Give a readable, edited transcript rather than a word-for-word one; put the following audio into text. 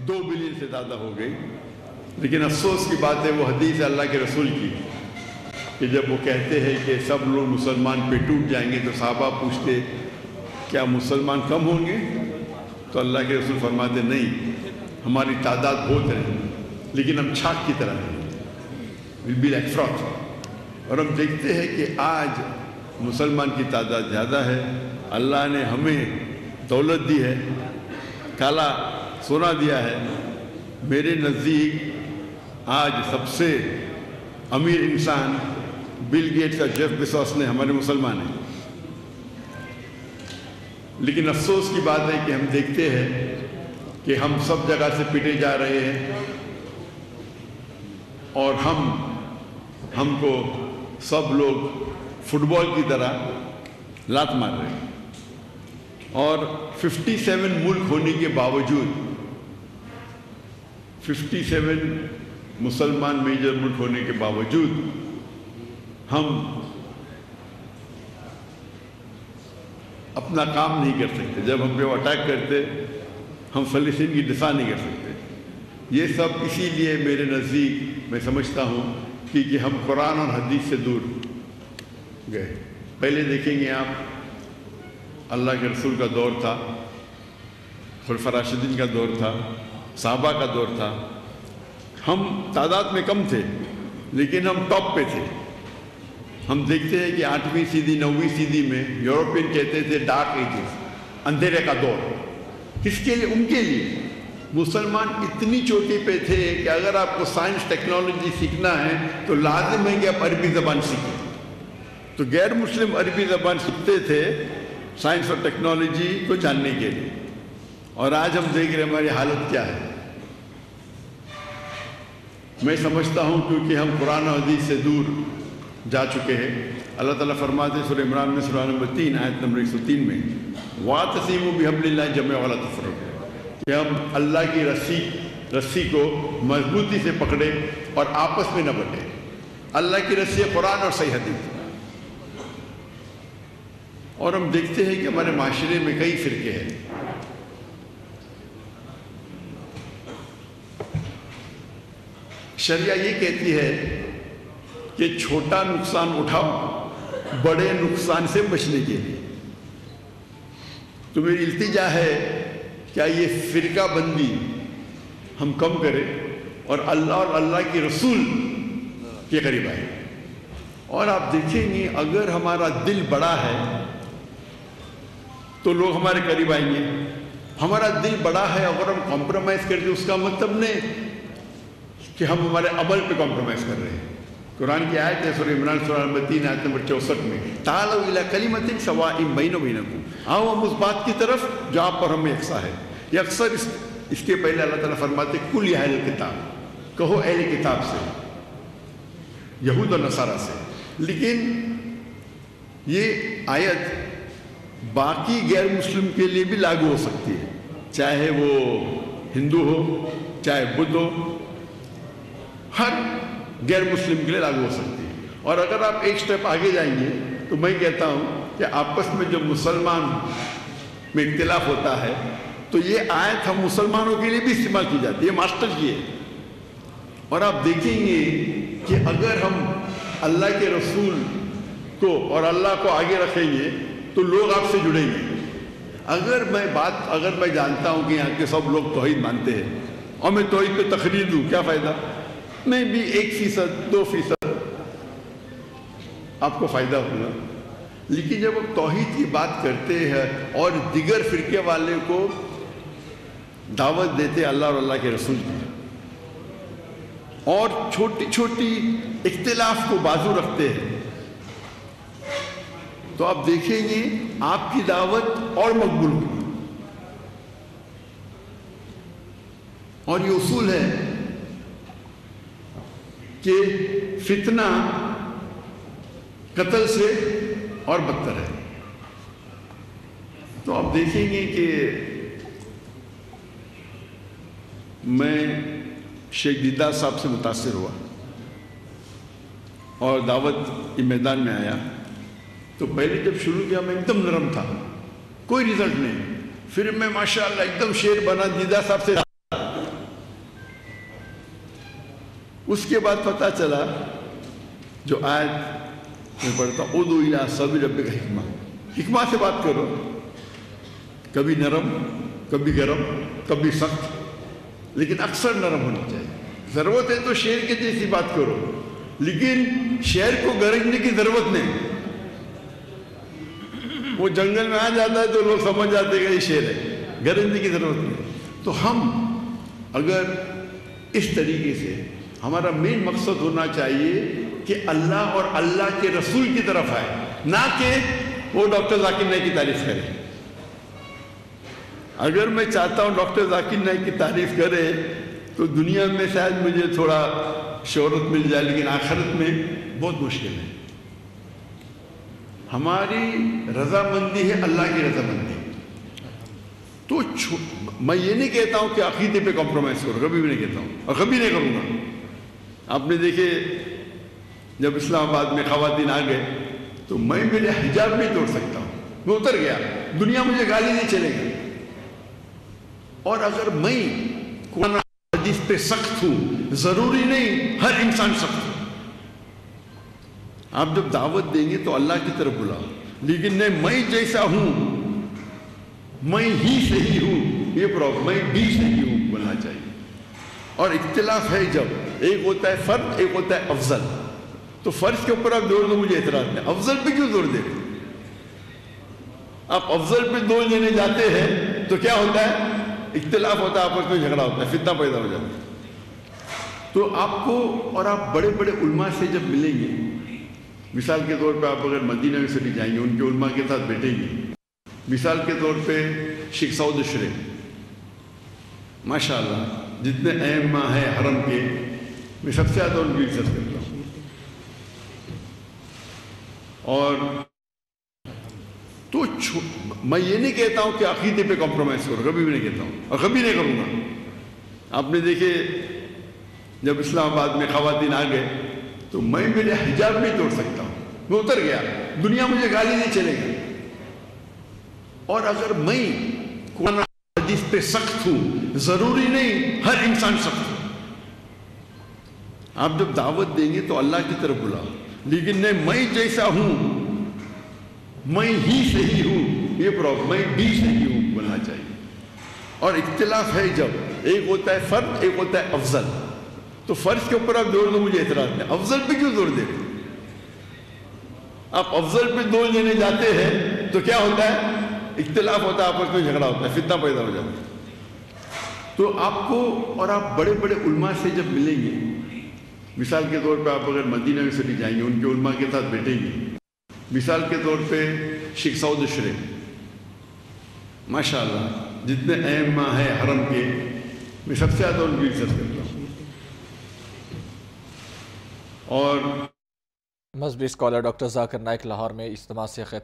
2 billion سے زیادہ ہو گئی. لیکن افسوس کی بات ہے وہ حدیث اللہ کے رسول کی کہ جب وہ کہتے ہیں کہ سب لوگ مسلمان پہ ٹوٹ جائیں گے تو صحابہ پوچھتے کیا مسلمان کم ہوں گے؟ تو اللہ کے رسول فرماتے نہیں، ہماری تعداد بہت ہے لیکن ہم چھاک کی طرح ہیں، will be like froth. اور ہم دیکھتے ہیں کہ آج مسلمان کی تعداد زیادہ ہے. اللہ نے ہمیں دولت دی ہے، کالا سونا دیا ہے. میرے نزدیک آج سب سے امیر انسان بل گیٹس اور جیف بیزوس نے ہمارے مسلمان ہیں. لیکن افسوس کی بات ہے کہ ہم دیکھتے ہیں کہ ہم سب جگہ سے پیٹے جا رہے ہیں اور ہم کو سب لوگ فٹ بال کی طرح لات مار رہے ہیں. اور 57 ملک ہونے کے باوجود 57 مسلمان میجر ملک ہونے کے باوجود ہم اپنا کام نہیں کر سکتے. جب ہم پہ اٹیک کرتے ہم فلسطین کی دفاع نہیں کر سکتے. یہ سب اسی لیے میرے نزدیک میں سمجھتا ہوں کہ ہم قرآن اور حدیث سے دور گئے. پہلے دیکھیں گے آپ، اللہ کے رسول کا دور تھا، خلفاء راشدین کا دور تھا، صحابہ کا دور تھا. ہم تعداد میں کم تھے لیکن ہم ٹاپ پہ تھے. ہم دیکھتے ہیں کہ 8ویں صدی 9ویں صدی میں یورپین کہتے تھے ڈارک ایجز، اندھیرے کا دور. کس کے لیے؟ ان کے لیے. مسلمان اتنی چوٹی پہ تھے کہ اگر آپ کو سائنس ٹیکنالوجی سیکھنا ہے تو لازم ہے کہ آپ عربی زبان سیکھیں. تو غیر مسلم عربی زبان سیکھتے تھے سائنس اور ٹیکنالوجی کو جاننے کے لیے. اور آج ہم دیکھ رہے ہیں ہماری حالت کیا ہے. میں سمجھتا ہوں کیونکہ ہم قرآن و حدیث سے دور جا چکے ہیں. اللہ تعالیٰ فرماتے ہیں سورہ عمران میں سورہ نمبر 3 آیت نمبر 103 میں وَاعْتَصِمُوا بِحَبْلِ اللَّهِ جَمِيعًا وَلَا تَفَرَّقُوا، کہ ہم اللہ کی رسی کو مضبوطی سے پکڑے اور آپس میں نہ بٹے. اللہ کی رسی قرآن اور صحیح حدیث. اور ہم دیکھتے ہیں کہ ہمارے معاشرے میں کئی فرقے ہیں. شریعہ یہ کہتی ہے کہ چھوٹا نقصان اٹھاؤ بڑے نقصان سے بچنے کے لیے. تو میری التجا ہے کیا یہ فرقہ بندی ہم کم کریں اور اللہ کی رسول کے قریب آئے. اور آپ دیکھیں گے اگر ہمارا دل بڑا ہے تو لوگ ہمارے قریب آئیں گے. ہمارا دل بڑا ہے اگر ہم کمپرومائز کرتے اس کا مطلب نہیں کہ ہم ہمارے عمل پہ کمپرومائز کر رہے ہیں. قرآن کی آیت ہے سورہ عمران سورہ نمبر 3 آیت نمبر 64 میں تعالوا الی کلمۃ سواء بیننا وبینکم، آؤ ہم اس بات کی طرف جو آپ پر ہمیں یکساں ہے. یہ اکثر اس کے پہلے اللہ تعالیٰ فرماتے کل یا اہل کتاب، کہو اہل کتاب سے، یہود و نصارہ سے. لیکن یہ آیت باقی غیر مسلم کے لیے بھی لاگو ہو سکتی ہے، چاہے وہ ہندو ہو چاہے بدھ ہو، ہر غیر مسلم کے لیے لاگو ہو سکتی ہے. اور اگر آپ ایک سٹیپ آگے جائیں گے تو میں کہتا ہوں کہ آپس میں جب مسلمان میں اختلاف ہوتا ہے تو یہ آیت ہم مسلمانوں کے لیے بھی استعمال کی جاتی ہے، ماسٹر کی ہے. اور آپ دیکھیں گے کہ اگر ہم اللہ کے رسول کو اور اللہ کو آگے رکھیں گے تو لوگ آپ سے جڑیں گے. اگر میں جانتا ہوں کہ یہاں کے سب لوگ توحید مانتے ہیں اور میں توحید پہ تقریر دوں، کیا فائدہ؟ میں بھی 1%، 2% آپ کو فائدہ ہوگا. لیکن جب ہم توحید کی بات کرتے ہیں اور دیگر فرقے والے کو دعوت دیتے اللہ اور اللہ کے رسول کی اور چھوٹی چھوٹی اختلاف کو بازو رکھتے ہیں، تو آپ دیکھیں گے آپ کی دعوت اور مقبول ہوگی. اور یہ اصول ہے کہ فتنہ قتل سے اور بدتر ہے. تو آپ دیکھیں گے کہ میں شیخ دیدار صاحب سے متاثر ہوا اور دعوت کے میدان میں آیا تو پہلے جب شروع کیا میں ایک دم نرم تھا، کوئی رزلٹ نہیں. پھر میں ماشاءاللہ ایک دم شیر بنا دیدار صاحب سے اس کے بعد پتہ چلا جو آیت میں پڑھتا ہوں ادعو الی سبیل ربک حکمہ، حکمہ سے بات کرو، کبھی نرم، کبھی گرم، کبھی سخت، لیکن اکثر نرم ہونا چاہیے۔ ضرورت ہے تو شیر کے جیسی بات کرو، لیکن شیر کو گرجنے کی ضرورت نہیں۔ وہ جنگل میں آ جاتا ہے تو لوگ سمجھ جاتے ہیں کہ یہ شیر ہے، گرجنے کی ضرورت نہیں۔ تو ہم اگر اس طریقے سے، ہمارا مین مقصد ہونا چاہیے کہ اللہ اور اللہ کے رسول کی طرف آئے، نہ کہ وہ ڈاکٹر ذاکر نائک کی تعریف کرے۔ اگر میں چاہتا ہوں ڈاکٹر ذاکر نائک کی تعریف کرے تو دنیا میں شاید مجھے تھوڑا شہرت مل جائے، لیکن آخرت میں بہت مشکل ہے۔ ہماری رضامندی ہے اللہ کی رضامندی۔ تو میں یہ نہیں کہتا ہوں کہ عقیدے پہ کمپرومائز کرو، کبھی بھی نہیں کہتا ہوں اور کبھی نہیں کروں گا۔ آپ نے دیکھے جب اسلام آباد میں خواتین آ گئے تو میں میرے حجاب نہیں توڑ سکتا ہوں، میں اتر گیا، دنیا مجھے گالی نہیں چلے گی۔ اور اگر میں قرآن حدیث پہ سخت ہوں، ضروری نہیں ہر انسان سخت ہو۔ آپ جب دعوت دیں گے تو اللہ کی طرف بلاؤ، لیکن نہیں میں جیسا ہوں میں ہی صحیح ہوں، یہ پرابلم، میں بھی صحیح ہوں بولنا چاہیے۔ اور اختلاف ہے جب ایک ہوتا ہے فرد، ایک ہوتا ہے افضل، تو فرض کے اوپر آپ زور دو، مجھے اعتراض نہیں، افضل پہ کیوں زور دے؟ آپ افضل پہ زور دینے جاتے ہیں تو کیا ہوتا ہے؟ اختلاف ہوتا ہے، آپس میں جھگڑا ہوتا ہے، فتنہ پیدا ہو جاتا ہے۔ تو آپ کو اور آپ بڑے بڑے علماء سے جب ملیں گے، مثال کے طور پہ آپ اگر مدینہ یونیورسٹی جائیں گے، ان کے علماء کے ساتھ بیٹھیں گے، مثال کے طور پہ شیخ سعود اشرف، ماشاءاللہ جتنے ائمہ ہیں حرم کے، میں سب سے زیادہ ان کی عزت کرتا ہوں۔ اور تو میں یہ نہیں کہتا ہوں کہ عقیدے پہ کمپرومائز کرو، کبھی بھی نہیں کہتا ہوں اور کبھی نہیں کروں گا۔ آپ نے دیکھے جب اسلام آباد میں خواتین آ گئے تو میں میرے حجاب نہیں توڑ سکتا ہوں، میں اتر گیا، دنیا مجھے گالی نہیں چلے گی۔ اور اگر میں قرآن حدیث پہ سخت ہوں، ضروری نہیں ہر انسان سخت ہو۔ آپ جب دعوت دیں گے تو اللہ کی طرف بلاؤ، لیکن نہیں میں جیسا ہوں میں ہی صحیح ہوں، یہ پرابلم، میں بھی صحیح ہوں بولنا چاہیے۔ اور اختلاف ہے جب ایک ہوتا ہے فرد، ایک ہوتا ہے افضل، تو فرض کے اوپر آپ زور دو، مجھے اعتراض نہیں، افضل پہ کیوں زور دے؟ آپ افضل پہ زور دینے جاتے ہیں تو کیا ہوتا ہے؟ اختلاف ہوتا ہے، آپس میں جھگڑا ہوتا ہے، فتنہ پیدا ہو جاتا ہے۔ تو آپ کو اور آپ بڑے بڑے علماء سے جب ملیں گے، مثال کے طور پہ آپ اگر مدینہ یونیورسٹی جائیں گے، ان کے علماء کے ساتھ بیٹھیں گے، مثال کے طور پہ شیخ سعود اشرف، ماشاءاللہ جتنے ائمہ ہیں حرم کے، میں سب سے زیادہ ان کی عزت کرتا ہوں۔ اور مذہبی اسکالر ڈاکٹر ذاکر نائک لاہور میں اجتماع سے خطاب